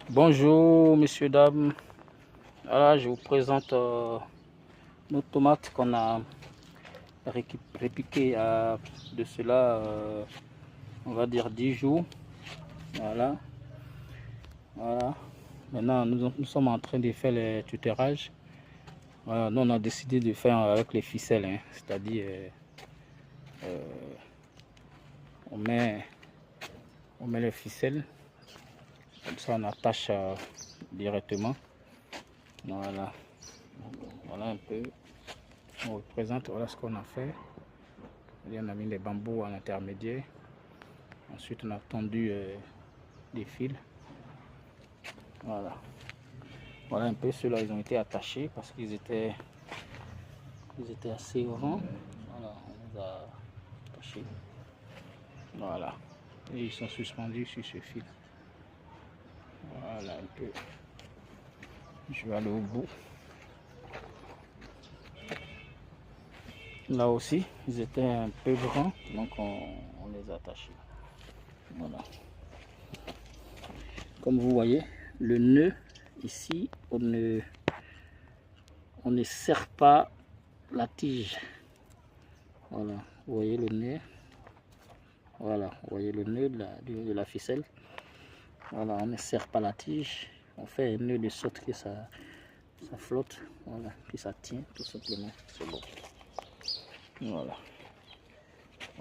Bonjour messieurs, dames. Voilà, je vous présente nos tomates qu'on a répiquées de cela, on va dire 10 jours. Voilà. Voilà. Maintenant, nous sommes en train de faire les tutérages. Voilà, nous, on a décidé de faire avec les ficelles, hein. C'est-à-dire on met les ficelles, comme ça on attache directement. Voilà. Voilà un peu. On vous présente, voilà ce qu'on a fait. On a mis les bambous en intermédiaire. Ensuite, on a tendu des fils. Voilà. Voilà un peu, ceux-là, ils ont été attachés parce qu'ils étaient assez grands. Voilà, on les a attachés. Voilà. Et ils sont suspendus sur ce fil. Voilà un peu. Je vais aller au bout. Là aussi, ils étaient un peu grands, donc on les a attachés. Voilà. Comme vous voyez, le nœud ici, on ne serre pas la tige. Voilà, vous voyez le nœud. Voilà, vous voyez le nœud de la ficelle. Voilà, on ne serre pas la tige. On fait un nœud de sorte que ça flotte. Voilà, puis ça tient tout simplement. C'est bon. Voilà.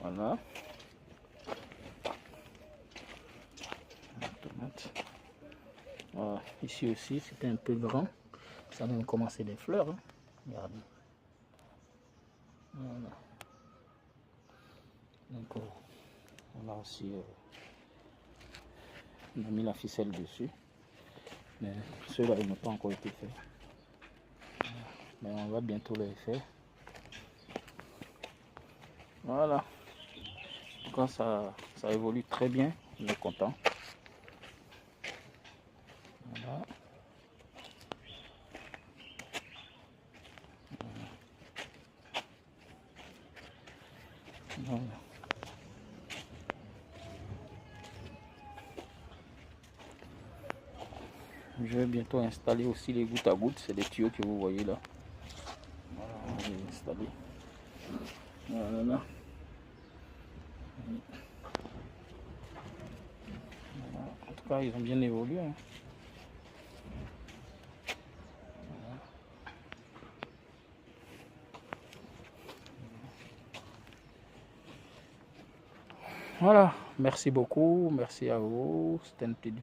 Voilà. La tomate. Voilà. Ici aussi, c'était un peu grand. Ça vient commencer des fleurs. Hein. Regardez. Voilà. Donc, on a aussi on a mis la ficelle dessus. Mais ceux-là, ils n'ont pas encore été faits. Mais on va bientôt les faire. Voilà. En tout cas, ça évolue très bien. On est content. Voilà. Voilà. Je vais bientôt installer aussi les gouttes à gouttes. C'est des tuyaux que vous voyez là. Voilà, on va les installer. Voilà. Voilà. En tout cas, ils ont bien évolué. Hein. Voilà, merci beaucoup, merci à vous. C'était une petite